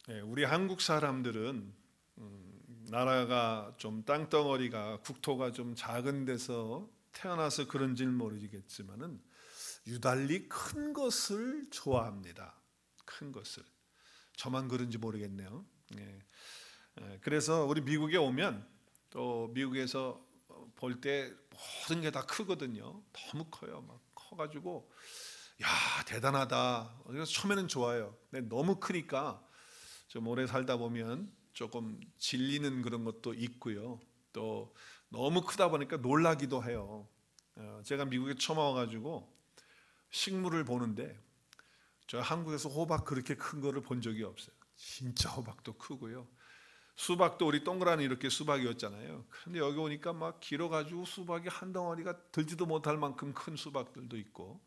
우리 한국 사람들은 나라가 좀 땅덩어리가 국토가 좀 작은 데서 태어나서 그런지는 모르겠지만은 유달리 큰 것을 좋아합니다. 큰 것을. 저만 그런지 모르겠네요. 그래서 우리 미국에 오면 또 미국에서 볼 때 모든 게 다 크거든요. 너무 커요. 막 커가지고 야 대단하다. 그래서 처음에는 좋아요. 근데 너무 크니까 좀 오래 살다 보면 조금 질리는 그런 것도 있고요. 또 너무 크다 보니까 놀라기도 해요. 제가 미국에 처음 와가지고 식물을 보는데 저 한국에서 호박 그렇게 큰 거를 본 적이 없어요. 진짜 호박도 크고요. 수박도 우리 동그라미 이렇게 수박이었잖아요. 근데 여기 오니까 막 길어가지고 수박이 한 덩어리가 들지도 못할 만큼 큰 수박들도 있고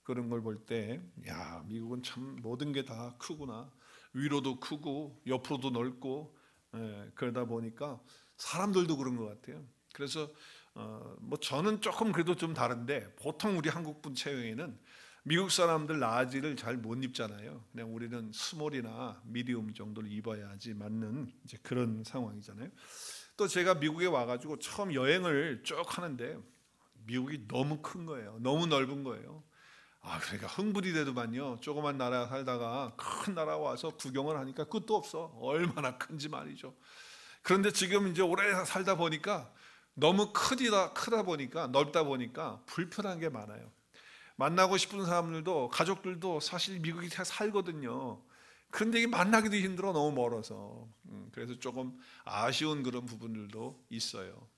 그런 걸 볼 때 야 미국은 참 모든 게 다 크구나. 위로도 크고 옆으로도 넓고 그러다 보니까 사람들도 그런 것 같아요. 그래서 뭐 저는 조금 그래도 좀 다른데 보통 우리 한국분 체형에는 미국 사람들 라지를 잘 못 입잖아요. 그냥 우리는 스몰이나 미디움 정도를 입어야지 맞는 이제 그런 상황이잖아요. 또 제가 미국에 와가지고 처음 여행을 쭉 하는데 미국이 너무 큰 거예요. 너무 넓은 거예요. 그러니까 흥분이 되더만요. 조그만 나라 살다가 큰 나라 와서 구경을 하니까 끝도 없어. 얼마나 큰지 말이죠. 그런데 지금 이제 오래 살다 보니까 너무 크다 보니까 넓다 보니까 불편한 게 많아요. 만나고 싶은 사람들도 가족들도 사실 미국에 살거든요. 그런데 이게 만나기도 힘들어 너무 멀어서. 그래서 조금 아쉬운 그런 부분들도 있어요.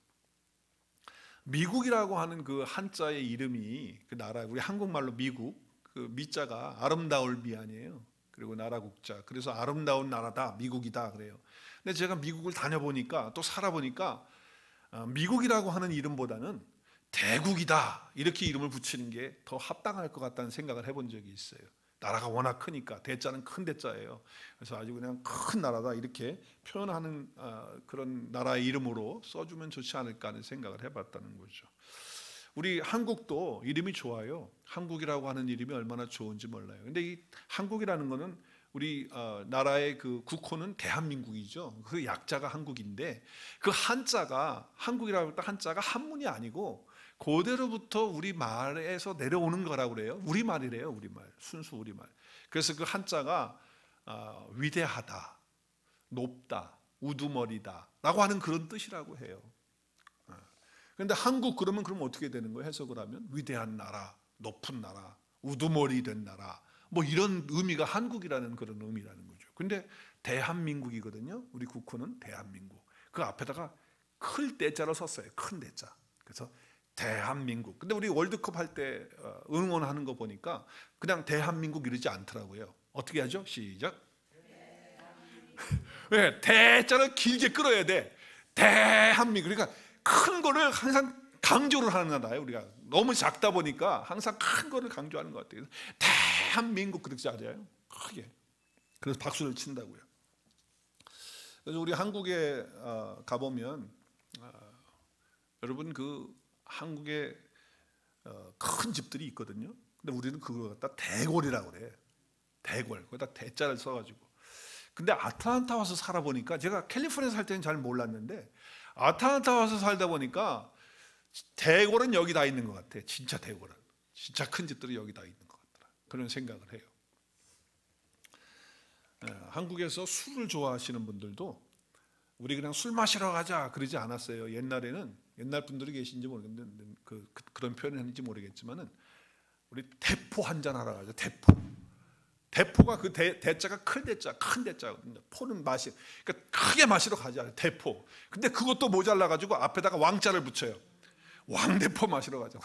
미국이라고 하는 그 한자의 이름이 그 나라 우리 한국말로 미국 그 미자가 아름다울 미 아니에요. 그리고 나라 국자. 그래서 아름다운 나라다 미국이다 그래요. 근데 제가 미국을 다녀보니까 또 살아보니까 미국이라고 하는 이름보다는 대국이다 이렇게 이름을 붙이는 게 더 합당할 것 같다는 생각을 해본 적이 있어요. 나라가 워낙 크니까 대자는 큰 대자예요. 그래서 아주 그냥 큰 나라다 이렇게 표현하는 그런 나라의 이름으로 써주면 좋지 않을까 하는 생각을 해봤다는 거죠. 우리 한국도 이름이 좋아요. 한국이라고 하는 이름이 얼마나 좋은지 몰라요. 근데 이 한국이라는 거는 우리 나라의 그 국호는 대한민국이죠. 그 약자가 한국인데 그 한자가 한국이라고 할 때 한자가 한문이 아니고 고대로부터 우리 말에서 내려오는 거라고 그래요. 우리말이래요. 우리말. 순수 우리말. 그래서 그 한자가 위대하다, 높다, 우두머리다 라고 하는 그런 뜻이라고 해요. 그런데 한국 그러면 그럼 어떻게 되는 거예요? 해석을 하면 위대한 나라, 높은 나라, 우두머리 된 나라 뭐 이런 의미가 한국이라는 그런 의미라는 거죠. 근데 대한민국이거든요. 우리 국호는 대한민국. 그 앞에다가 클 대자로 썼어요. 큰 대자. 그래서 대한민국. 근데 우리 월드컵 할 때 응원하는 거 보니까 그냥 대한민국 이러지 않더라고요. 어떻게 하죠? 시작. 왜? 대자를 길게 끌어야 돼. 대한민국. 그러니까 큰 거를 항상 강조를 하는 나라예요. 우리가 너무 작다 보니까 항상 큰 거를 강조하는 것 같아요. 대한민국 그렇게 하잖아요. 크게. 그래서 박수를 친다고요. 그래서 우리 한국에 가보면 여러분 그 한국에 큰 집들이 있거든요. 근데 우리는 그걸 갖다 대궐이라고 그래. 대궐. 거기다 대자를 써가지고. 근데 아틀란타 와서 살아보니까 제가 캘리포니아 살 때는 잘 몰랐는데 아틀란타 와서 살다 보니까 대궐은 여기 다 있는 것 같아. 진짜 대궐은. 진짜 큰 집들이 여기 다 있는 것 같더라. 그런 생각을 해요. 한국에서 술을 좋아하시는 분들도 우리 그냥 술 마시러 가자 그러지 않았어요. 옛날 분들이 계신지 모르겠는데 그런 표현을 했는지 모르겠지만은 우리 대포 한잔 하러 가자. 대포가 그 대자가 큰 대자. 포는 마시. 그러니까 크게 마시러 가자. 대포. 근데 그것도 모자라 가지고 앞에다가 왕자를 붙여요. 왕대포 마시러 가자.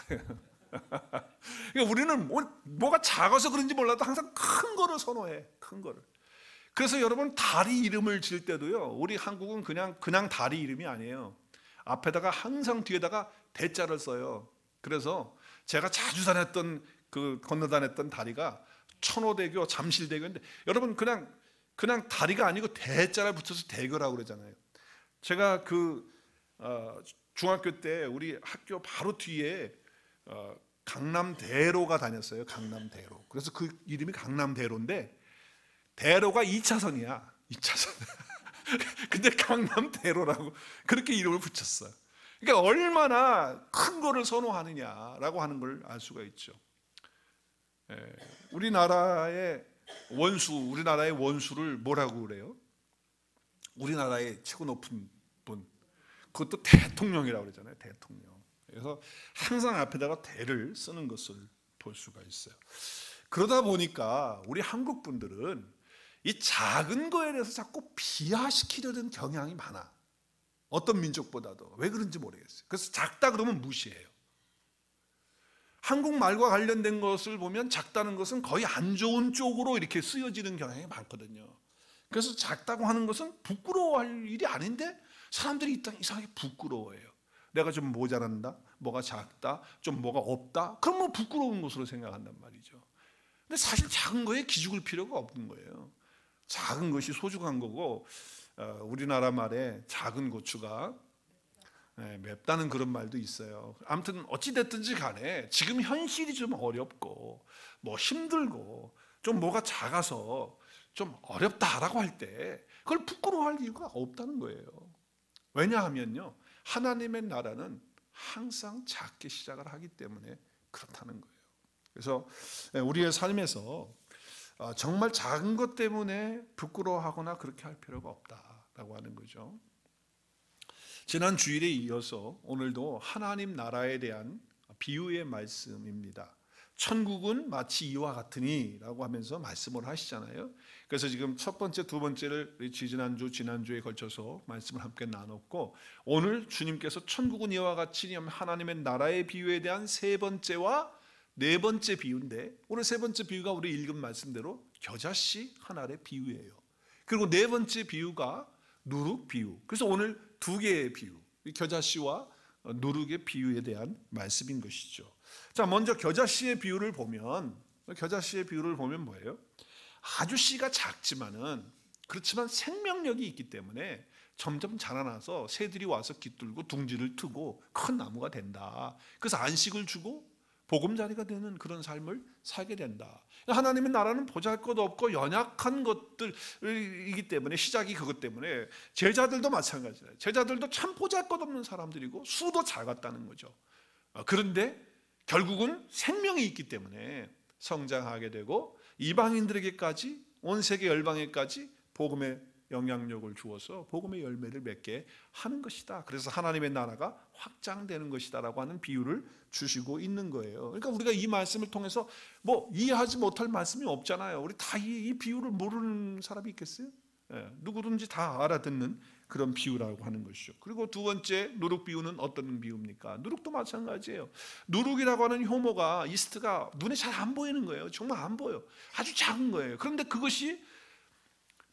그러니까 우리는 뭐가 작아서 그런지 몰라도 항상 큰 거를 선호해. 큰 거를. 그래서 여러분 다리 이름을 지을 때도요. 우리 한국은 그냥 다리 이름이 아니에요. 앞에다가 항상 뒤에다가 대자를 써요. 그래서 제가 자주 건너 다녔던 다리가 천호대교, 잠실대교인데 여러분 그냥 다리가 아니고 대자를 붙여서 대교라고 그러잖아요. 제가 중학교 때 우리 학교 바로 뒤에 강남대로가 다녔어요. 강남대로. 그래서 그 이름이 강남대로인데 대로가 2차선이야. 2차선. 근데 강남대로라고 그렇게 이름을 붙였어요. 그러니까 얼마나 큰 거를 선호하느냐라고 하는 걸 알 수가 있죠. 우리나라의 원수를 뭐라고 그래요? 우리나라의 최고 높은 분, 그것도 대통령이라고 그러잖아요. 대통령. 그래서 항상 앞에다가 대를 쓰는 것을 볼 수가 있어요. 그러다 보니까 우리 한국 분들은 이 작은 거에 대해서 자꾸 비하시키려는 경향이 많아. 어떤 민족보다도. 왜 그런지 모르겠어요. 그래서 작다 그러면 무시해요. 한국말과 관련된 것을 보면 작다는 것은 거의 안 좋은 쪽으로 이렇게 쓰여지는 경향이 많거든요. 그래서 작다고 하는 것은 부끄러워할 일이 아닌데 사람들이 이상하게 부끄러워해요. 내가 좀 모자란다, 뭐가 작다, 좀 뭐가 없다, 그럼 뭐 부끄러운 것으로 생각한단 말이죠. 근데 사실 작은 거에 기죽을 필요가 없는 거예요. 작은 것이 소중한 거고, 우리나라 말에 작은 고추가 맵다는 그런 말도 있어요. 아무튼 어찌 됐든지 간에 지금 현실이 좀 어렵고 뭐 힘들고 좀 뭐가 작아서 좀 어렵다라고 할 때 그걸 부끄러워할 이유가 없다는 거예요. 왜냐하면요, 하나님의 나라는 항상 작게 시작을 하기 때문에 그렇다는 거예요. 그래서 우리의 삶에서 정말 작은 것 때문에 부끄러워하거나 그렇게 할 필요가 없다라고 하는 거죠. 지난 주일에 이어서 오늘도 하나님 나라에 대한 비유의 말씀입니다. 천국은 마치 이와 같으니 라고 하면서 말씀을 하시잖아요. 그래서 지금 첫 번째, 두 번째를 지난주에 걸쳐서 말씀을 함께 나눴고, 오늘 주님께서 천국은 이와 같으니 하나님의 나라의 비유에 대한 세 번째와 네 번째 비유인데, 오늘 세 번째 비유가 우리 읽은 말씀대로 겨자씨 한 알의 비유예요. 그리고 네 번째 비유가 누룩 비유. 그래서 오늘 두 개의 비유, 겨자씨와 누룩의 비유에 대한 말씀인 것이죠. 자, 먼저 겨자씨의 비유를 보면 뭐예요? 아주 씨가 작지만은 그렇지만 생명력이 있기 때문에 점점 자라나서 새들이 와서 깃들고 둥지를 트고 큰 나무가 된다. 그래서 안식을 주고 보금자리가 되는 그런 삶을 살게 된다. 하나님의 나라는 보잘것없고 연약한 것들이기 때문에, 시작이 그것 때문에 제자들도 마찬가지예요. 제자들도 참 보잘것없는 사람들이고 수도 작았다는 거죠. 그런데 결국은 생명이 있기 때문에 성장하게 되고 이방인들에게까지, 온 세계 열방에까지 복음의 영향력을 주어서 복음의 열매를 맺게 하는 것이다. 그래서 하나님의 나라가 확장되는 것이다라고 하는 비유를 주시고 있는 거예요. 그러니까 우리가 이 말씀을 통해서 뭐 이해하지 못할 말씀이 없잖아요. 우리 다 이 비유를 모르는 사람이 있겠어요? 누구든지 다 알아듣는 그런 비유라고 하는 것이죠. 그리고 두 번째 누룩 비유는 어떤 비유입니까? 누룩도 마찬가지예요. 누룩이라고 하는 효모가, 이스트가 눈에 잘 안 보이는 거예요. 정말 안 보여. 아주 작은 거예요. 그런데 그것이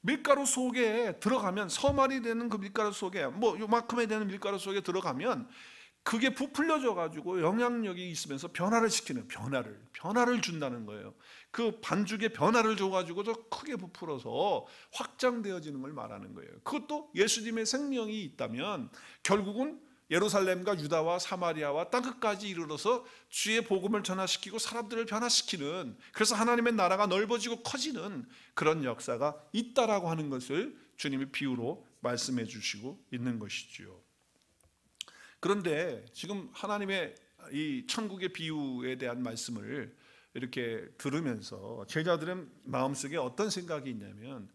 밀가루 속에 들어가면, 서말이 되는 그 밀가루 속에, 뭐 요만큼에 되는 밀가루 속에 들어가면 그게 부풀려져 가지고 영향력이 있으면서 변화를 시키는, 변화를 준다는 거예요. 그 반죽에 변화를 줘 가지고 더 크게 부풀어서 확장되어지는 걸 말하는 거예요. 그것도 예수님의 생명이 있다면 결국은 예루살렘과 유다와 사마리아와 땅끝까지 이르러서 주의 복음을 전화시키고 사람들을 변화시키는, 그래서 하나님의 나라가 넓어지고 커지는 그런 역사가 있다라고 하는 것을 주님이 비유로 말씀해 주시고 있는 것이지요. 그런데 지금 하나님의 이 천국의 비유에 대한 말씀을 이렇게 들으면서 제자들은 마음속에 어떤 생각이 있냐면,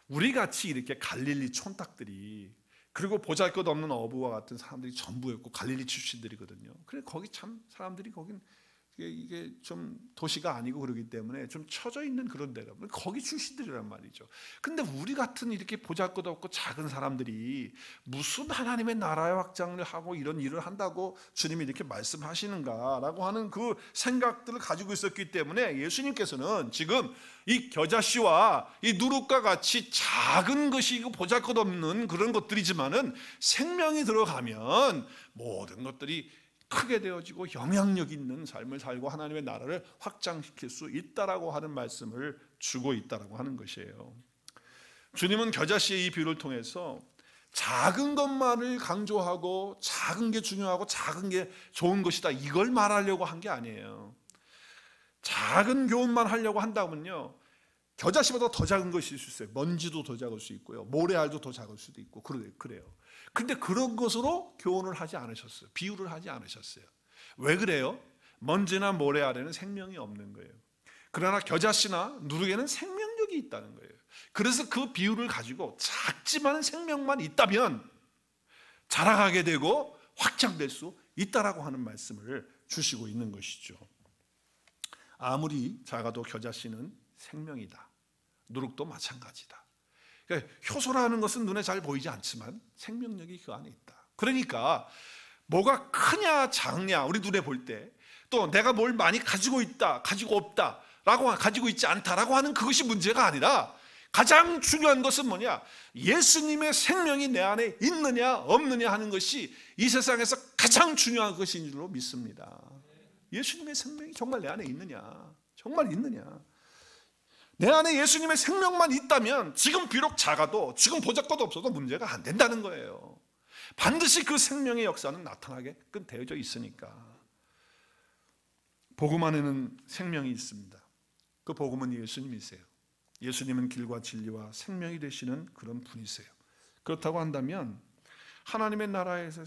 우리같이 이렇게 갈릴리 촌딱들이, 그리고 보잘것없는 어부와 같은 사람들이 전부였고 갈릴리 출신들이거든요. 그래 거기 참 사람들이, 거긴 이게 좀 도시가 아니고 그러기 때문에 좀 처져 있는 그런 데라, 거기 출신들이란 말이죠. 근데 우리 같은 이렇게 보잘것없고 작은 사람들이 무슨 하나님의 나라의 확장을 하고 이런 일을 한다고 주님이 이렇게 말씀하시는가라고 하는 그 생각들을 가지고 있었기 때문에 예수님께서는 지금 이 겨자씨와 이 누룩과 같이 작은 것이고 보잘것없는 그런 것들이지만은 생명이 들어가면 모든 것들이 크게 되어지고 영향력 있는 삶을 살고 하나님의 나라를 확장시킬 수 있다라고 하는 말씀을 주고 있다라고 하는 것이에요. 주님은 겨자씨의 이 비유를 통해서 작은 것만을 강조하고 작은 게 중요하고 작은 게 좋은 것이다, 이걸 말하려고 한 게 아니에요. 작은 교훈만 하려고 한다면요, 겨자씨보다 더 작은 것이 있을 수 있어요. 먼지도 더 작을 수 있고요. 모래알도 더 작을 수도 있고 그래요. 근데 그런 것으로 교훈을 하지 않으셨어요. 비유를 하지 않으셨어요. 왜 그래요? 먼지나 모래알에는 생명이 없는 거예요. 그러나 겨자씨나 누룩에는 생명력이 있다는 거예요. 그래서 그 비유를 가지고 작지만 생명만 있다면 자라가게 되고 확장될 수 있다라고 하는 말씀을 주시고 있는 것이죠. 아무리 작아도 겨자씨는 생명이다. 누룩도 마찬가지다. 그러니까 효소라는 것은 눈에 잘 보이지 않지만 생명력이 그 안에 있다. 그러니까 뭐가 크냐 작냐 우리 눈에 볼 때, 또 내가 뭘 많이 가지고 있다 가지고 없다 라고, 가지고 있지 않다라고 하는 그것이 문제가 아니라 가장 중요한 것은 뭐냐, 예수님의 생명이 내 안에 있느냐 없느냐 하는 것이 이 세상에서 가장 중요한 것인 줄로 믿습니다. 예수님의 생명이 정말 내 안에 있느냐, 정말 있느냐. 내 안에 예수님의 생명만 있다면 지금 비록 작아도, 지금 보잘것도 없어도 문제가 안 된다는 거예요. 반드시 그 생명의 역사는 나타나게끔 되어져 있으니까. 복음 안에는 생명이 있습니다. 그 복음은 예수님이세요. 예수님은 길과 진리와 생명이 되시는 그런 분이세요. 그렇다고 한다면 하나님의 나라에서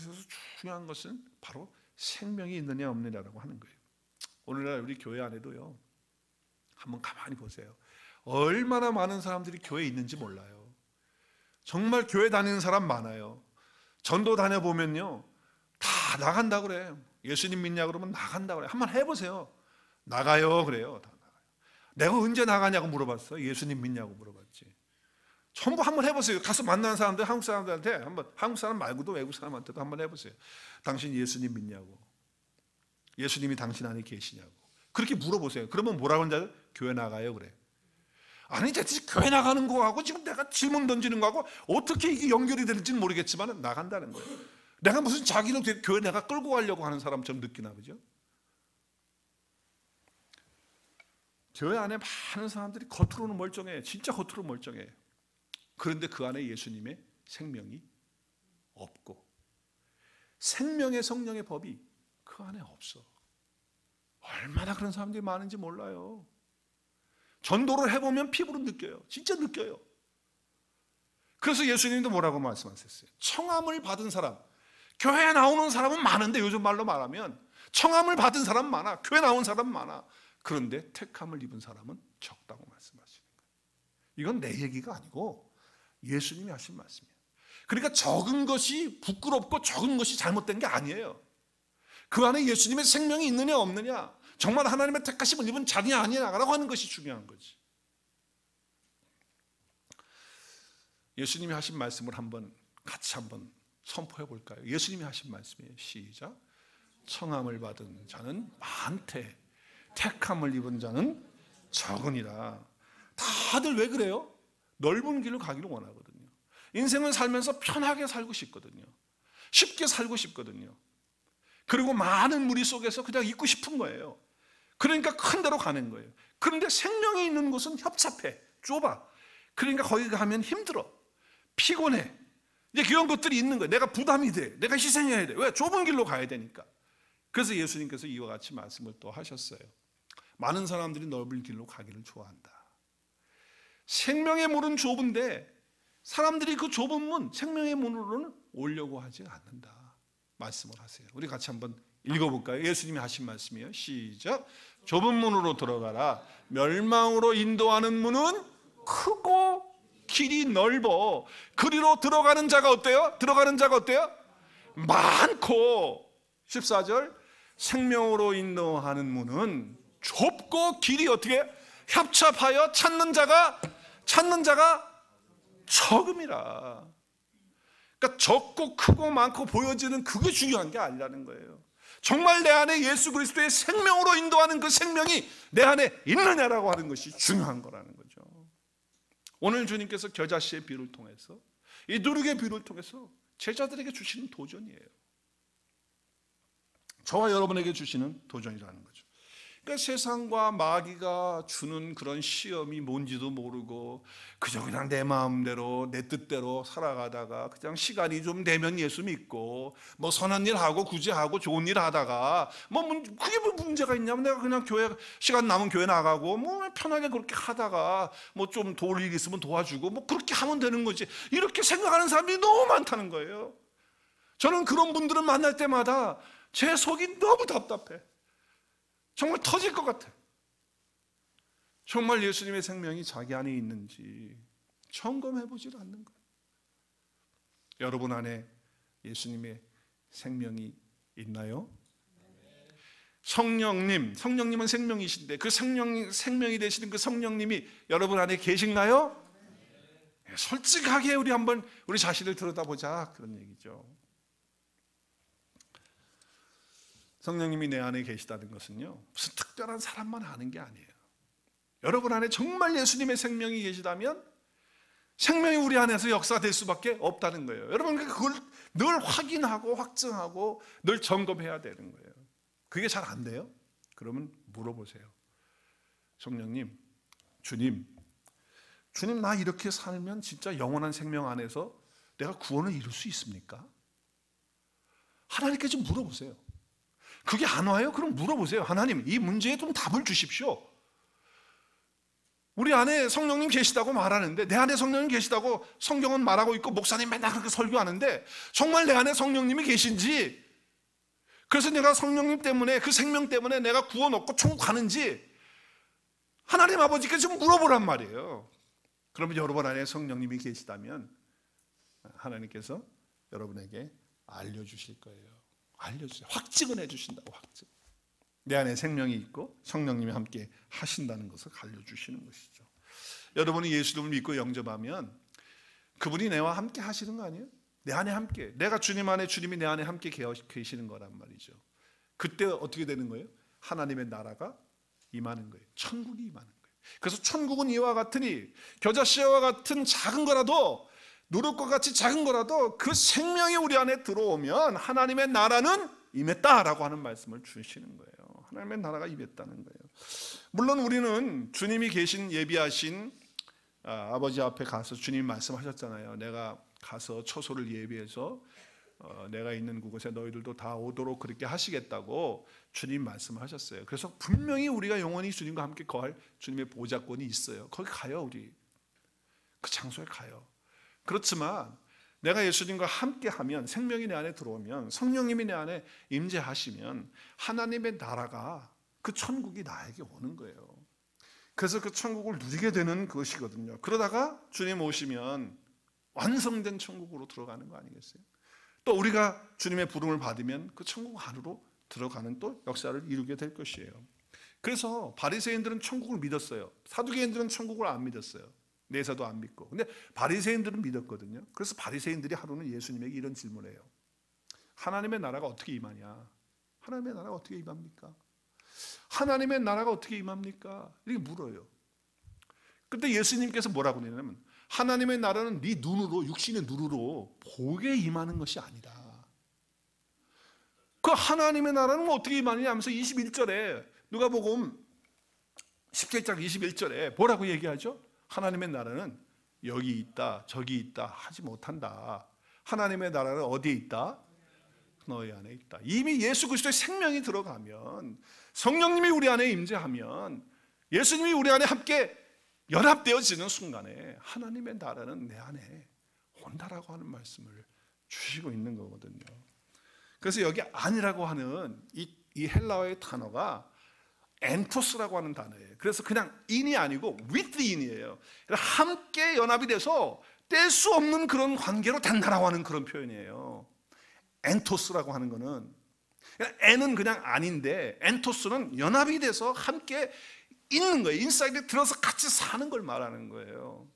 중요한 것은 바로 생명이 있느냐 없느냐라고 하는 거예요. 오늘날 우리 교회 안에도요, 한번 가만히 보세요. 얼마나 많은 사람들이 교회에 있는지 몰라요. 정말 교회 다니는 사람 많아요. 전도 다녀보면요, 다 나간다 그래. 예수님 믿냐 그러면 나간다 그래. 한번 해보세요. 나가요 그래요. 다 나가요. 내가 언제 나가냐고 물어봤어. 예수님 믿냐고 물어봤지. 전부 한번 해보세요. 가서 만나는 사람들, 한국 사람들한테 한번, 한국 사람 말고도 외국 사람한테도 한번 해보세요. 당신 예수님 믿냐고, 예수님이 당신 안에 계시냐고 그렇게 물어보세요. 그러면 뭐라고 하는지 교회 나가요 그래. 아니 대체 교회 나가는 거하고 지금 내가 질문 던지는 거하고 어떻게 이게 연결이 되는지는 모르겠지만 나간다는 거예요. 내가 무슨 자기는 교회 내가 끌고 가려고 하는 사람처럼 느끼나 보죠. 교회 안에 많은 사람들이 겉으로는 멀쩡해. 진짜 겉으로 멀쩡해. 그런데 그 안에 예수님의 생명이 없고 생명의 성령의 법이 그 안에 없어. 얼마나 그런 사람들이 많은지 몰라요. 전도를 해보면 피부로 느껴요. 진짜 느껴요. 그래서 예수님도 뭐라고 말씀하셨어요? 청함을 받은 사람, 교회에 나오는 사람은 많은데, 요즘 말로 말하면 청함을 받은 사람 많아, 교회 나온 사람 많아. 그런데 택함을 입은 사람은 적다고 말씀하시는 거예요. 이건 내 얘기가 아니고 예수님이 하신 말씀이에요. 그러니까 적은 것이 부끄럽고 적은 것이 잘못된 게 아니에요. 그 안에 예수님의 생명이 있느냐 없느냐, 정말 하나님의 택하심을 입은 자냐 아니냐라고 하는 것이 중요한 거지. 예수님이 하신 말씀을 같이 한번 선포해 볼까요? 예수님이 하신 말씀이에요. 시작. 청함을 받은 자는 많되 택함을 입은 자는 적으니라. 다들 왜 그래요? 넓은 길을 가기를 원하거든요. 인생을 살면서 편하게 살고 싶거든요. 쉽게 살고 싶거든요. 그리고 많은 무리 속에서 그냥 있고 싶은 거예요. 그러니까 큰 데로 가는 거예요. 그런데 생명이 있는 곳은 협잡해, 좁아. 그러니까 거기 가면 힘들어, 피곤해. 이제 그런 것들이 있는 거예요. 내가 부담이 돼, 내가 희생해야 돼. 왜? 좁은 길로 가야 되니까. 그래서 예수님께서 이와 같이 말씀을 또 하셨어요. 많은 사람들이 넓은 길로 가기를 좋아한다. 생명의 문은 좁은데 사람들이 그 좁은 문, 생명의 문으로는 오려고 하지 않는다 말씀을 하세요. 우리 같이 한번 읽어볼까요? 예수님이 하신 말씀이에요. 시작. 좁은 문으로 들어가라. 멸망으로 인도하는 문은 크고 길이 넓어 그리로 들어가는 자가 어때요? 들어가는 자가 어때요? 많고. 14절. 생명으로 인도하는 문은 좁고 길이 어떻게? 협잡하여 찾는 자가 적음이라. 그러니까 적고 크고 많고 보여지는 그게 중요한 게 아니라는 거예요. 정말 내 안에 예수 그리스도의 생명으로 인도하는 그 생명이 내 안에 있느냐라고 하는 것이 중요한 거라는 거죠. 오늘 주님께서 겨자씨의 비유를 통해서, 이 누룩의 비유를 통해서 제자들에게 주시는 도전이에요. 저와 여러분에게 주시는 도전이라는 거죠. 그러니까 세상과 마귀가 주는 그런 시험이 뭔지도 모르고 그저 그냥 내 마음대로 내 뜻대로 살아가다가 그냥 시간이 좀 되면 예수 믿고 뭐 선한 일 하고 구제하고 좋은 일 하다가 뭐 그게 뭐 문제가 있냐면 내가 그냥 교회 시간 남은 교회 나가고 뭐 편하게 그렇게 하다가 뭐 좀 도울 일 있으면 도와주고 뭐 그렇게 하면 되는 거지, 이렇게 생각하는 사람들이 너무 많다는 거예요. 저는 그런 분들을 만날 때마다 제 속이 너무 답답해. 정말 터질 것 같아. 정말 예수님의 생명이 자기 안에 있는지 점검해 보질 않는 거예요. 여러분 안에 예수님의 생명이 있나요? 성령님은 생명이신데 그 생명이 되시는 그 성령님이 여러분 안에 계신가요? 솔직하게 우리 한번 우리 자신을 들여다보자, 그런 얘기죠. 성령님이 내 안에 계시다는 것은요, 무슨 특별한 사람만 아는 게 아니에요. 여러분 안에 정말 예수님의 생명이 계시다면 생명이 우리 안에서 역사될 수밖에 없다는 거예요. 여러분 그걸 늘 확인하고 확증하고 늘 점검해야 되는 거예요. 그게 잘 안 돼요? 그러면 물어보세요. 성령님, 주님 나 이렇게 살면 진짜 영원한 생명 안에서 내가 구원을 이룰 수 있습니까? 하나님께 좀 물어보세요. 그게 안 와요? 그럼 물어보세요. 하나님, 이 문제에 좀 답을 주십시오. 우리 안에 성령님 계시다고 말하는데, 내 안에 성령님 계시다고 성경은 말하고 있고 목사님 맨날 그렇게 설교하는데 정말 내 안에 성령님이 계신지, 그래서 내가 성령님 때문에 그 생명 때문에 내가 구원 얻고 천국 가는지 하나님 아버지께 좀 물어보란 말이에요. 그러면 여러분 안에 성령님이 계시다면 하나님께서 여러분에게 알려주실 거예요. 알려주세요. 확증을 해주신다고. 확증. 내 안에 생명이 있고 성령님이 함께 하신다는 것을 알려주시는 것이죠. 여러분이 예수님을 믿고 영접하면 그분이 내와 함께 하시는 거 아니에요? 내 안에 함께, 내가 주님 안에, 주님이 내 안에 함께 계시는 거란 말이죠. 그때 어떻게 되는 거예요? 하나님의 나라가 임하는 거예요. 천국이 임하는 거예요. 그래서 천국은 이와 같으니, 겨자씨와 같은 작은 거라도, 누룩과 같이 작은 거라도 그 생명이 우리 안에 들어오면 하나님의 나라는 임했다라고 하는 말씀을 주시는 거예요. 하나님의 나라가 임했다는 거예요. 물론 우리는 주님이 계신 예비하신 아버지 앞에 가서 주님 말씀하셨잖아요. 내가 가서 처소를 예비해서 내가 있는 그곳에 너희들도 다 오도록 그렇게 하시겠다고 주님 말씀하셨어요. 그래서 분명히 우리가 영원히 주님과 함께 거할 주님의 보좌권이 있어요. 거기 가요. 우리 그 장소에 가요. 그렇지만 내가 예수님과 함께하면, 생명이 내 안에 들어오면, 성령님이 내 안에 임재하시면 하나님의 나라가, 그 천국이 나에게 오는 거예요. 그래서 그 천국을 누리게 되는 것이거든요. 그러다가 주님 오시면 완성된 천국으로 들어가는 거 아니겠어요? 또 우리가 주님의 부름을 받으면 그 천국 안으로 들어가는 또 역사를 이루게 될 것이에요. 그래서 바리새인들은 천국을 믿었어요. 사두개인들은 천국을 안 믿었어요. 내사도 안 믿고. 근데 바리새인들은 믿었거든요. 그래서 바리새인들이 하루는 예수님에게 이런 질문을 해요. 하나님의 나라가 어떻게 임하냐? 하나님의 나라가 어떻게 임합니까? 하나님의 나라가 어떻게 임합니까? 이렇게 물어요. 근데 예수님께서 뭐라고 하냐면, 하나님의 나라는 네 눈으로, 육신의 눈으로 보게 임하는 것이 아니다. 그 하나님의 나라는 어떻게 임하느냐 하면서 21절에 누가복음 17장 21절에 뭐라고 얘기하죠? 하나님의 나라는 여기 있다, 저기 있다 하지 못한다. 하나님의 나라는 어디에 있다? 너희 안에 있다. 이미 예수 그리스도의 생명이 들어가면, 성령님이 우리 안에 임재하면, 예수님이 우리 안에 함께 연합되어지는 순간에 하나님의 나라는 내 안에 온다라고 하는 말씀을 주시고 있는 거거든요. 그래서 여기 안이라고 하는 이 헬라어의 단어가 엔토스라고 하는 단어예요. 그래서 그냥 인이 아니고 with 인이에요. 함께 연합이 돼서 뗄 수 없는 그런 관계로 된다라고 하는 그런 표현이에요. 엔토스라고 하는 거는, 엔은 그냥 아닌데 엔토스는 연합이 돼서 함께 있는 거예요. 인사이드에 들어서 같이 사는 걸 말하는 거예요.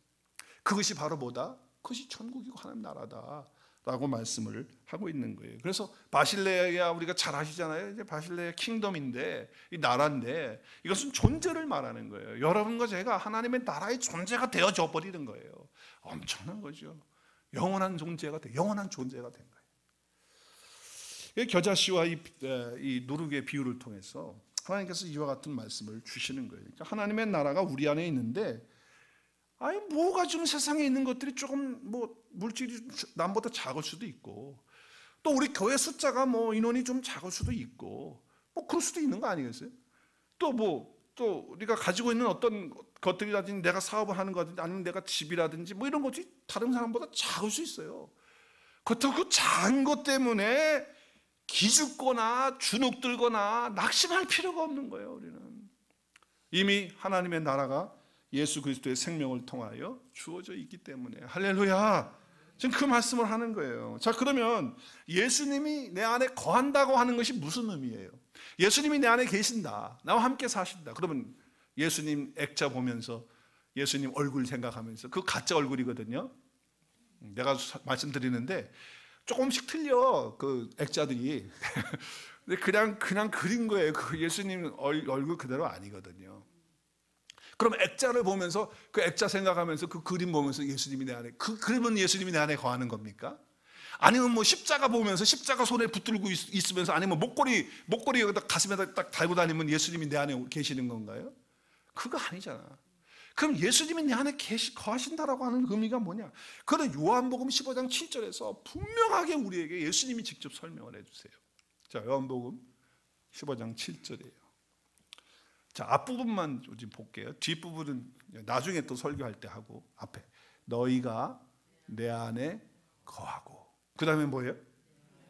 그것이 바로 뭐다? 그것이 천국이고 하나님 나라다 라고 말씀을 하고 있는 거예요. 그래서 바실레아 우리가 잘 아시잖아요. 이제 바실레아 킹덤인데, 이 나라인데, 이것은 존재를 말하는 거예요. 여러분과 제가 하나님의 나라의 존재가 되어져 버리는 거예요. 엄청난 거죠. 영원한 존재가 된 거예요. 겨자씨와 이 누룩의 비유를 통해서 하나님께서 이와 같은 말씀을 주시는 거예요. 그러니까 하나님의 나라가 우리 안에 있는데, 아니 뭐가 좀 세상에 있는 것들이 조금 뭐 물질이 남보다 작을 수도 있고, 또 우리 교회 숫자가 뭐 인원이 좀 작을 수도 있고, 뭐 그럴 수도 있는 거 아니겠어요? 또 우리가 가지고 있는 어떤 것들이라든지 내가 사업을 하는 거든지 아니면 내가 집이라든지 뭐 이런 것이 다른 사람보다 작을 수 있어요. 그렇다고 그 작은 것 때문에 기죽거나 주눅들거나 낙심할 필요가 없는 거예요. 우리는 이미 하나님의 나라가 예수 그리스도의 생명을 통하여 주어져 있기 때문에, 할렐루야, 지금 그 말씀을 하는 거예요. 자, 그러면 예수님이 내 안에 거한다고 하는 것이 무슨 의미예요? 예수님이 내 안에 계신다, 나와 함께 사신다. 그러면 예수님 액자 보면서 예수님 얼굴 생각하면서, 그 가짜 얼굴이거든요. 내가 말씀드리는데 조금씩 틀려, 그 액자들이. 근데 그냥 그린 거예요. 그 예수님 얼굴 그대로 아니거든요. 그럼 액자를 보면서 그 액자 생각하면서 그 그림 보면서 예수님이 내 안에, 그러면 예수님이 내 안에 거하는 겁니까? 아니면 뭐 십자가 보면서 십자가 손에 붙들고 있으면서, 아니면 목걸이 여기다 가슴에다 딱 달고 다니면 예수님이 내 안에 계시는 건가요? 그거 아니잖아. 그럼 예수님이 내 안에 거하신다라고 하는 의미가 뭐냐? 그는 요한복음 15장 7절에서 분명하게 우리에게 예수님이 직접 설명을 해주세요. 자, 요한복음 15장 7절이에요. 자, 앞부분만 좀 볼게요. 뒷부분은 나중에 또 설교할 때 하고, 앞에 너희가 내 안에 거하고, 그 다음에 뭐예요?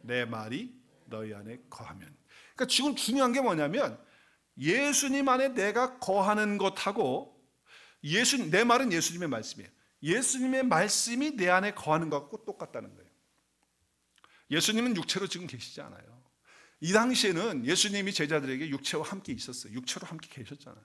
내 말이 너희 안에 거하면. 그러니까 지금 중요한 게 뭐냐면, 예수님 안에 내가 거하는 것하고, 내 말은 예수님의 말씀이에요. 예수님의 말씀이 내 안에 거하는 것과 똑같다는 거예요. 예수님은 육체로 지금 계시지 않아요. 이 당시에는 예수님이 제자들에게 육체와 함께 있었어요. 육체로 함께 계셨잖아요.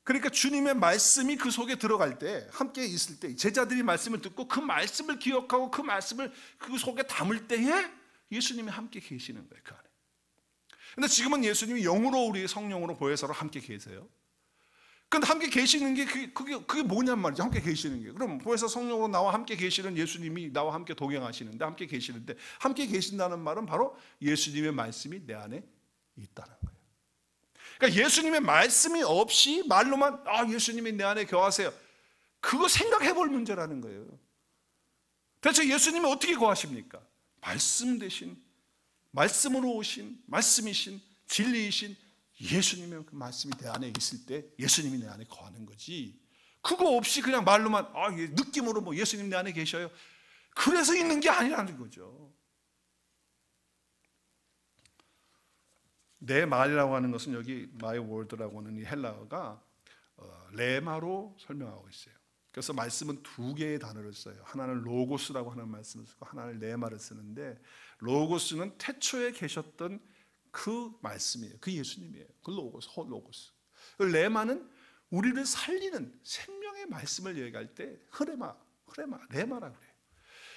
그러니까 주님의 말씀이 그 속에 들어갈 때, 함께 있을 때, 제자들이 말씀을 듣고 그 말씀을 기억하고 그 말씀을 그 속에 담을 때에 예수님이 함께 계시는 거예요, 그 안에. 근데 지금은 예수님이 영으로, 우리 성령으로 보혜사로 함께 계세요. 근데 함께 계시는 게 그게 뭐냔 말이죠. 함께 계시는 게. 그럼 보혜사 성령으로 나와 함께 계시는 예수님이 나와 함께 동행하시는데, 함께 계시는데, 함께 계신다는 말은 바로 예수님의 말씀이 내 안에 있다는 거예요. 그러니까 예수님의 말씀이 없이 말로만 예수님이 내 안에 거하세요, 그거 생각해 볼 문제라는 거예요. 대체 예수님이 어떻게 거하십니까? 말씀 대신, 말씀으로 오신, 말씀이신, 진리이신 예수님의 그 말씀이 내 안에 있을 때 예수님이 내 안에 거하는 거지, 그거 없이 그냥 말로만 느낌으로 뭐 예수님 내 안에 계셔요, 그래서 있는 게 아니라는 거죠. 내 말이라고 하는 것은 여기 my word라고 하는 이 헬라어가 레마로 설명하고 있어요. 그래서 말씀은 두 개의 단어를 써요. 하나는 로고스라고 하는 말씀을 쓰고 하나는 레마를 쓰는데, 로고스는 태초에 계셨던 그 말씀이에요. 그 예수님이에요. 그 로고스. 그 레마는 우리를 살리는 생명의 말씀을 얘기할 때 레마라고 그래요.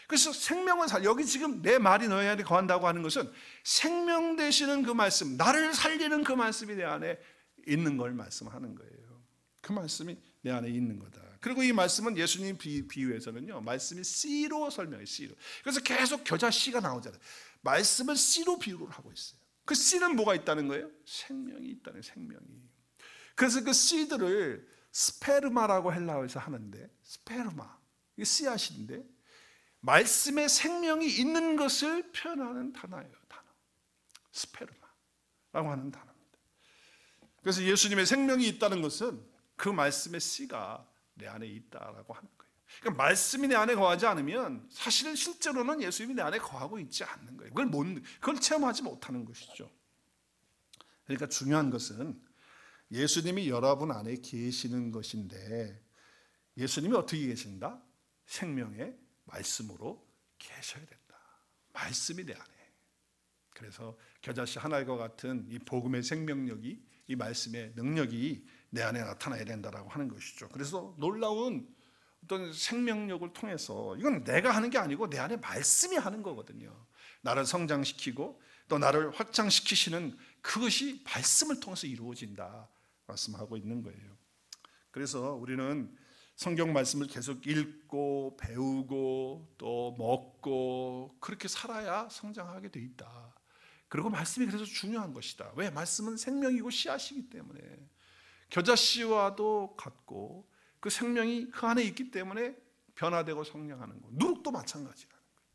그래서 생명을 여기 지금 내 말이 너희 안에 거한다고 하는 것은 생명 되시는 그 말씀, 나를 살리는 그 말씀이 내 안에 있는 걸 말씀하는 거예요. 그 말씀이 내 안에 있는 거다. 그리고 이 말씀은 예수님 비유에서는요, 말씀이 씨로 설명해요. 씨로. 그래서 계속 겨자 씨가 나오잖아요. 말씀을 씨로 비유를 하고 있어요. 그 씨는 뭐가 있다는 거예요? 생명이 있다는, 생명이. 그래서 그 씨들을 스페르마라고 헬라어에서 하는데, 스페르마, 이게 씨앗인데 말씀에 생명이 있는 것을 표현하는 단어예요. 단어. 스페르마라고 하는 단어입니다. 그래서 예수님의 생명이 있다는 것은 그 말씀의 씨가 내 안에 있다라고 하는 거예요. 그러니까 말씀이 내 안에 거하지 않으면 사실은 실제로는 예수님이 내 안에 거하고 있지 않는 거예요. 그걸 체험하지 못하는 것이죠. 그러니까 중요한 것은 예수님이 여러분 안에 계시는 것인데, 예수님이 어떻게 계신다? 생명의 말씀으로 계셔야 된다. 말씀이 내 안에. 그래서 겨자씨 하나과 같은 이 복음의 생명력이, 이 말씀의 능력이 내 안에 나타나야 된다라고 하는 것이죠. 그래서 놀라운 어떤 생명력을 통해서, 이건 내가 하는 게 아니고 내 안에 말씀이 하는 거거든요. 나를 성장시키고 또 나를 확장시키시는 그것이 말씀을 통해서 이루어진다 말씀하고 있는 거예요. 그래서 우리는 성경 말씀을 계속 읽고 배우고 또 먹고 그렇게 살아야 성장하게 돼 있다. 그리고 말씀이 그래서 중요한 것이다. 왜? 말씀은 생명이고 씨앗이기 때문에 겨자씨와도 같고 그 생명이 그 안에 있기 때문에 변화되고 성장하는 것. 누룩도 마찬가지라는 거예요.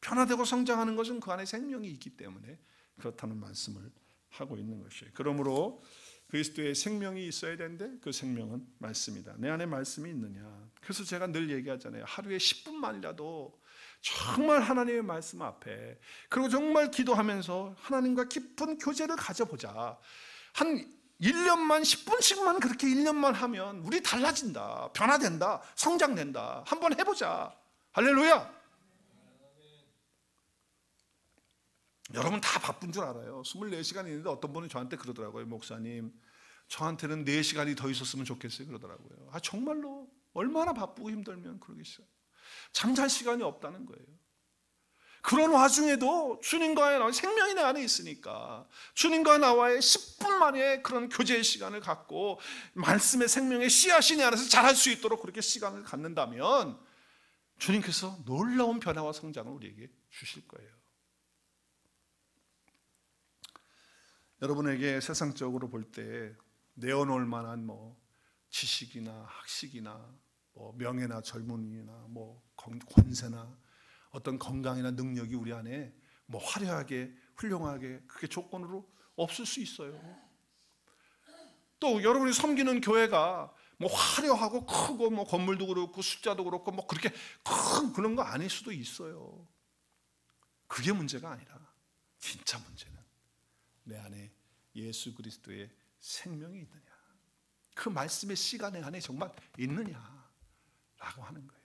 변화되고 성장하는 것은 그 안에 생명이 있기 때문에 그렇다는 말씀을 하고 있는 것이에요. 그러므로 그리스도의 생명이 있어야 되는데 그 생명은 말씀이다. 내 안에 말씀이 있느냐. 그래서 제가 늘 얘기하잖아요. 하루에 10분만이라도 정말 하나님의 말씀 앞에, 그리고 정말 기도하면서 하나님과 깊은 교제를 가져보자. 한 1년만 10분씩만 그렇게 1년만 하면 우리 달라진다, 변화된다, 성장된다. 한번 해보자. 할렐루야. 여러분 다 바쁜 줄 알아요. 24시간 있는데 어떤 분이 저한테 그러더라고요. 목사님, 저한테는 4시간이 더 있었으면 좋겠어요. 그러더라고요. 정말로 얼마나 바쁘고 힘들면 그러겠어요. 잠잘 시간이 없다는 거예요. 그런 와중에도 주님과의 나와의 생명이 내 안에 있으니까 주님과 나와의 10분 만에 그런 교제의 시간을 갖고 말씀의 생명의 씨앗이 내 안에서 자랄 수 있도록 그렇게 시간을 갖는다면 주님께서 놀라운 변화와 성장을 우리에게 주실 거예요. 여러분에게 세상적으로 볼 때 내어놓을 만한 지식이나 학식이나 명예나 젊은이나 권세나 어떤 건강이나 능력이 우리 안에 화려하게 훌륭하게 그게 조건으로 없을 수 있어요. 또 여러분이 섬기는 교회가 화려하고 크고 건물도 그렇고 숫자도 그렇고 그렇게 큰 그런 거 아닐 수도 있어요. 그게 문제가 아니라 진짜 문제는 내 안에 예수 그리스도의 생명이 있느냐, 그 말씀의 씨가 내 안에 정말 있느냐라고 하는 거예요.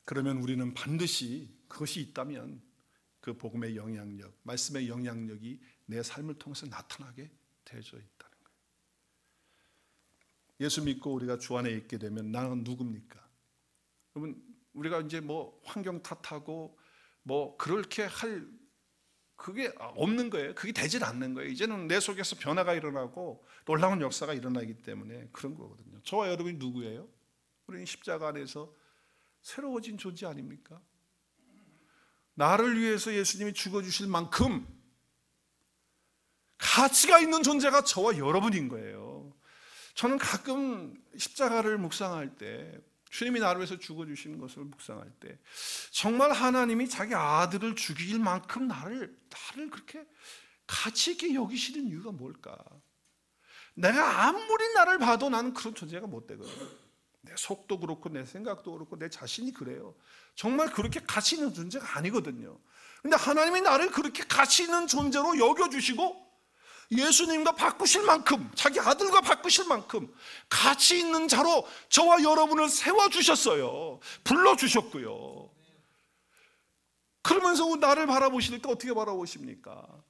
그러면 우리는 반드시 그것이 있다면 그 복음의 영향력, 말씀의 영향력이 내 삶을 통해서 나타나게 되어져 있다는 거예요. 예수 믿고 우리가 주 안에 있게 되면 나는 누굽니까? 그러면 우리가 이제 환경 탓하고 그렇게 할 그게 없는 거예요. 그게 되질 않는 거예요. 이제는 내 속에서 변화가 일어나고 놀라운 역사가 일어나기 때문에 그런 거거든요. 저와 여러분이 누구예요? 우리는 십자가 안에서 새로워진 존재 아닙니까? 나를 위해서 예수님이 죽어주실 만큼 가치가 있는 존재가 저와 여러분인 거예요. 저는 가끔 십자가를 묵상할 때, 주님이 나를 위해서 죽어주시는 것을 묵상할 때 정말 하나님이 자기 아들을 죽일 만큼 나를 그렇게 가치 있게 여기시는 이유가 뭘까? 내가 아무리 나를 봐도 나는 그런 존재가 못 되거든요. 내 속도 그렇고 내 생각도 그렇고 내 자신이 그래요. 정말 그렇게 가치 있는 존재가 아니거든요. 근데 하나님이 나를 그렇게 가치 있는 존재로 여겨주시고 예수님과 바꾸실 만큼, 자기 아들과 바꾸실 만큼 가치 있는 자로 저와 여러분을 세워주셨어요. 불러주셨고요. 그러면서 나를 바라보실 때 어떻게 바라보십니까?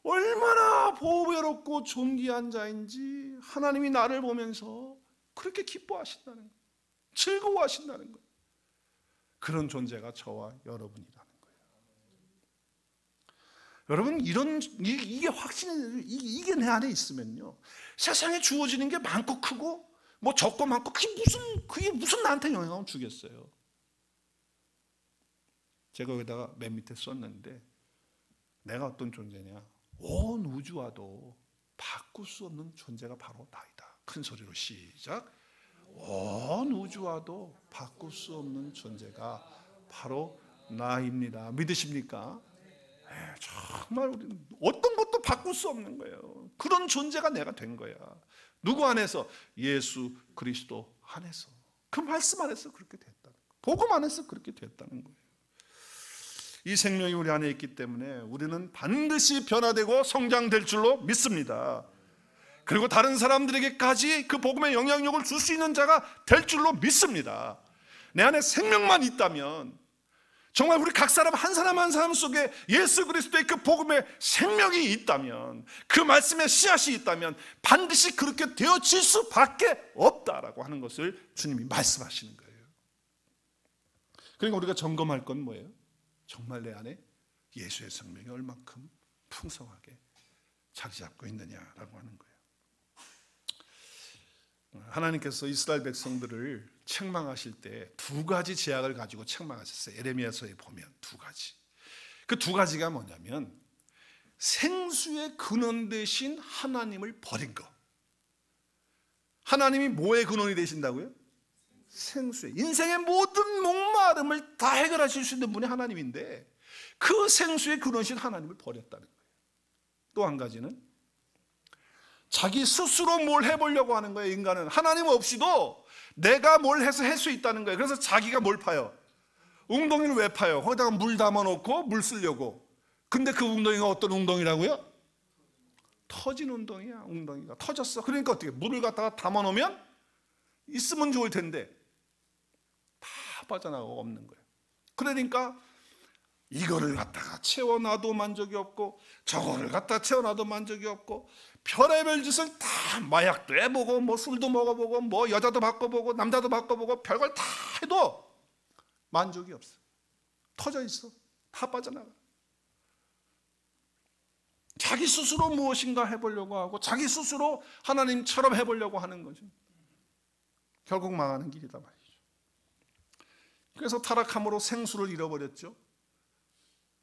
얼마나 보배롭고 존귀한 자인지 하나님이 나를 보면서 그렇게 기뻐하신다는 거예요. 즐거워하신다는 거예요. 그런 존재가 저와 여러분이라는 거예요. 여러분, 이게 확신이, 이게 내 안에 있으면요, 세상에 주어지는 게 많고 크고 적고 많고 그게 무슨 나한테 영향을 주겠어요. 제가 여기다가 맨 밑에 썼는데, 내가 어떤 존재냐, 온 우주와도 바꿀 수 없는 존재가 바로 나이다. 큰 소리로 시작. 온 우주와도 바꿀 수 없는 존재가 바로 나입니다. 믿으십니까? 네, 정말 우리는 어떤 것도 바꿀 수 없는 거예요. 그런 존재가 내가 된 거야. 누구 안에서? 예수 그리스도 안에서. 그 말씀 안에서 그렇게 됐다는 거예요. 복음 안에서 그렇게 됐다는 거예요. 이 생명이 우리 안에 있기 때문에 우리는 반드시 변화되고 성장될 줄로 믿습니다. 그리고 다른 사람들에게까지 그 복음의 영향력을 줄 수 있는 자가 될 줄로 믿습니다. 내 안에 생명만 있다면, 정말 우리 각 사람 한 사람 한 사람 속에 예수 그리스도의 그 복음의 생명이 있다면, 그 말씀의 씨앗이 있다면 반드시 그렇게 되어질 수밖에 없다라고 하는 것을 주님이 말씀하시는 거예요. 그러니까 우리가 점검할 건 뭐예요? 정말 내 안에 예수의 생명이 얼만큼 풍성하게 자리 잡고 있느냐라고 하는 거예요. 하나님께서 이스라엘 백성들을 책망하실 때 두 가지 제약을 가지고 책망하셨어요. 에레미야서에 보면 두 가지. 그 두 가지가 뭐냐면 생수의 근원 되신 하나님을 버린 거. 하나님이 뭐의 근원이 되신다고요? 생수의, 인생의 모든 목마름을 다 해결하실 수 있는 분이 하나님인데 그 생수의 근원이신 하나님을 버렸다는 거예요. 또 한 가지는 자기 스스로 뭘 해보려고 하는 거예요. 인간은 하나님 없이도 내가 뭘 해서 할 수 있다는 거예요. 그래서 자기가 뭘 파요? 웅덩이를 왜 파요? 거기다가 물 담아놓고 물 쓰려고. 근데 그 웅덩이가 어떤 웅덩이라고요? 터진 웅덩이야. 웅덩이가 터졌어. 그러니까 어떻게 물을 갖다가 담아놓으면 있으면 좋을 텐데 다 빠져나가고 없는 거예요. 그러니까 이거를 갖다가 채워놔도 만족이 없고 저거를 갖다가 채워놔도 만족이 없고 별의별 짓을 다 마약도 해보고 뭐 술도 먹어보고 뭐 여자도 바꿔보고 남자도 바꿔보고 별걸 다 해도 만족이 없어. 터져 있어. 다 빠져나가. 자기 스스로 무엇인가 해보려고 하고 자기 스스로 하나님처럼 해보려고 하는 거죠. 결국 망하는 길이다 말이죠. 그래서 타락함으로 생수를 잃어버렸죠.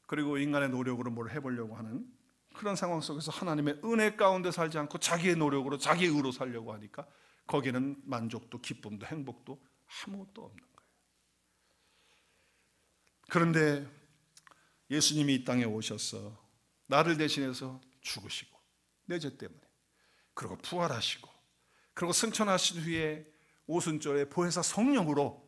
그리고 인간의 노력으로 뭘 해보려고 하는 그런 상황 속에서 하나님의 은혜 가운데 살지 않고 자기의 노력으로 자기의 의로 살려고 하니까 거기는 만족도 기쁨도 행복도 아무것도 없는 거예요. 그런데 예수님이 이 땅에 오셔서 나를 대신해서 죽으시고 내 죄 때문에 그리고 부활하시고 그리고 승천하신 후에 오순절에 보혜사 성령으로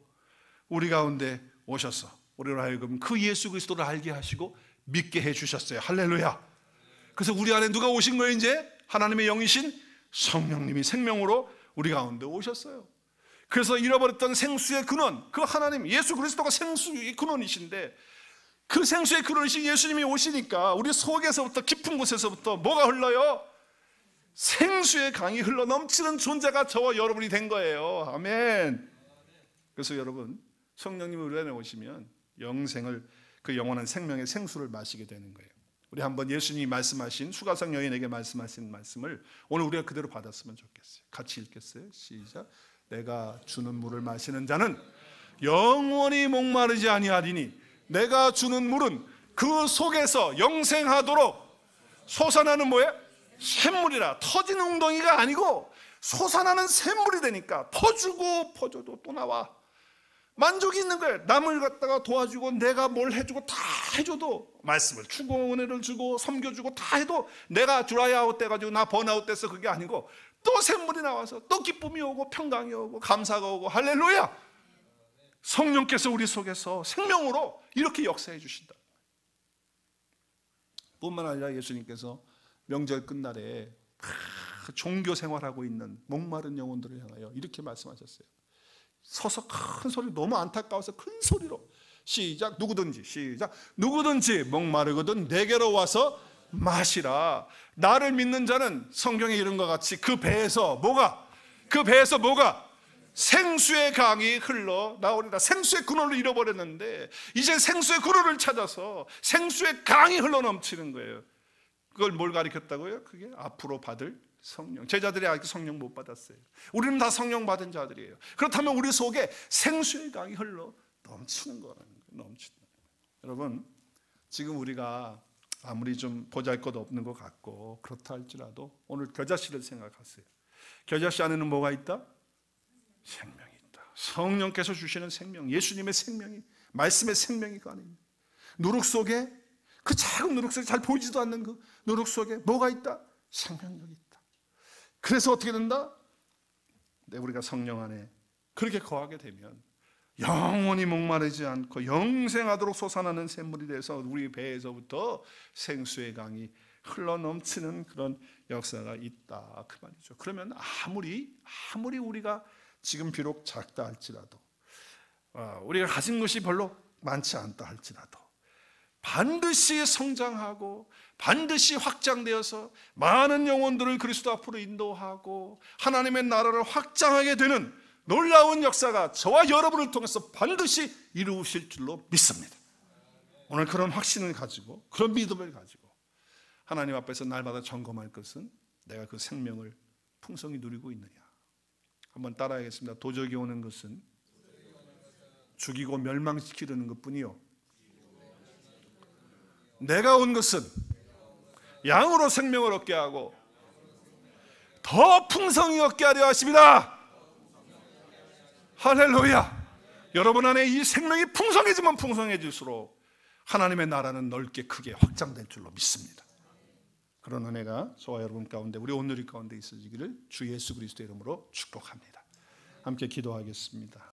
우리 가운데 오셔서 우리로 하여금 그 예수 그리스도를 알게 하시고 믿게 해주셨어요. 할렐루야. 그래서 우리 안에 누가 오신 거예요? 이제 하나님의 영이신 성령님이 생명으로 우리 가운데 오셨어요. 그래서 잃어버렸던 생수의 근원, 그 하나님 예수 그리스도가 생수의 근원이신데 그 생수의 근원이신 예수님이 오시니까 우리 속에서부터 깊은 곳에서부터 뭐가 흘러요? 생수의 강이 흘러 넘치는 존재가 저와 여러분이 된 거예요. 아멘. 그래서 여러분 성령님이 우리 안에 오시면 영생을, 그 영원한 생명의 생수를 마시게 되는 거예요. 우리 한번 예수님이 말씀하신 수가성 여인에게 말씀하신 말씀을 오늘 우리가 그대로 받았으면 좋겠어요. 같이 읽겠어요? 시작. 내가 주는 물을 마시는 자는 영원히 목마르지 아니하리니 내가 주는 물은 그 속에서 영생하도록 솟아나는 뭐예요? 샘물이라. 터진 웅덩이가 아니고 솟아나는 샘물이 되니까 퍼주고 퍼줘도 또 나와. 만족이 있는 거예요. 남을 갖다가 도와주고 내가 뭘 해주고 다 해줘도 말씀을 주고 은혜를 주고 섬겨주고 다 해도 내가 드라이아웃 돼가지고 나 번아웃 돼서 그게 아니고 또 샘물이 나와서 또 기쁨이 오고 평강이 오고 감사가 오고 할렐루야. 성령께서 우리 속에서 생명으로 이렇게 역사해 주신다. 뿐만 아니라 예수님께서 명절 끝날에 종교 생활하고 있는 목마른 영혼들을 향하여 이렇게 말씀하셨어요. 서서 큰 소리, 너무 안타까워서 큰 소리로 시작. 누구든지 시작. 누구든지 목마르거든 내게로 와서 마시라. 나를 믿는 자는 성경에 이름과 같이 그 배에서 뭐가? 생수의 강이 흘러 나오리라. 생수의 근원을 잃어버렸는데 이제 생수의 근원을 찾아서 생수의 강이 흘러 넘치는 거예요. 그걸 뭘 가리켰다고요? 그게 앞으로 받을 성령. 제자들이 아직 성령 못 받았어요. 우리는 다 성령 받은 자들이에요. 그렇다면 우리 속에 생수의 강이 흘러 넘치는 거라는 거예요. 넘치는 거예요. 여러분, 지금 우리가 아무리 좀 보잘것 없는 것 같고 그렇다 할지라도 오늘 겨자씨를 생각하세요. 겨자씨 안에는 뭐가 있다? 생명이 있다. 성령께서 주시는 생명, 예수님의 생명이, 말씀의 생명이 그 안에 있는. 누룩 속에, 그 작은 누룩 속에 잘 보이지도 않는 그 누룩 속에 뭐가 있다? 생명력이 있다. 그래서 어떻게 된다? 우리가 성령 안에 그렇게 거하게 되면 영원히 목마르지 않고 영생하도록 솟아나는 샘물이 돼서 우리 배에서부터 생수의 강이 흘러넘치는 그런 역사가 있다, 그 말이죠. 그러면 아무리 우리가 지금 비록 작다 할지라도 우리가 가진 것이 별로 많지 않다 할지라도 반드시 성장하고 반드시 확장되어서 많은 영혼들을 그리스도 앞으로 인도하고 하나님의 나라를 확장하게 되는 놀라운 역사가 저와 여러분을 통해서 반드시 이루어질 줄로 믿습니다. 오늘 그런 확신을 가지고 그런 믿음을 가지고 하나님 앞에서 날마다 점검할 것은 내가 그 생명을 풍성히 누리고 있느냐. 한번 따라하겠습니다. 도적이 오는 것은 죽이고 멸망시키려는 것뿐이요 내가 온 것은 양으로 생명을 얻게 하고 더 풍성히 얻게 하려 하십니다. 할렐루야. 여러분 안에 이 생명이 풍성해지면 풍성해질수록 하나님의 나라는 넓게 크게 확장될 줄로 믿습니다. 그런 은혜가 저와 여러분 가운데, 우리 온누리 가운데 있어지기를 주 예수 그리스도의 이름으로 축복합니다. 함께 기도하겠습니다.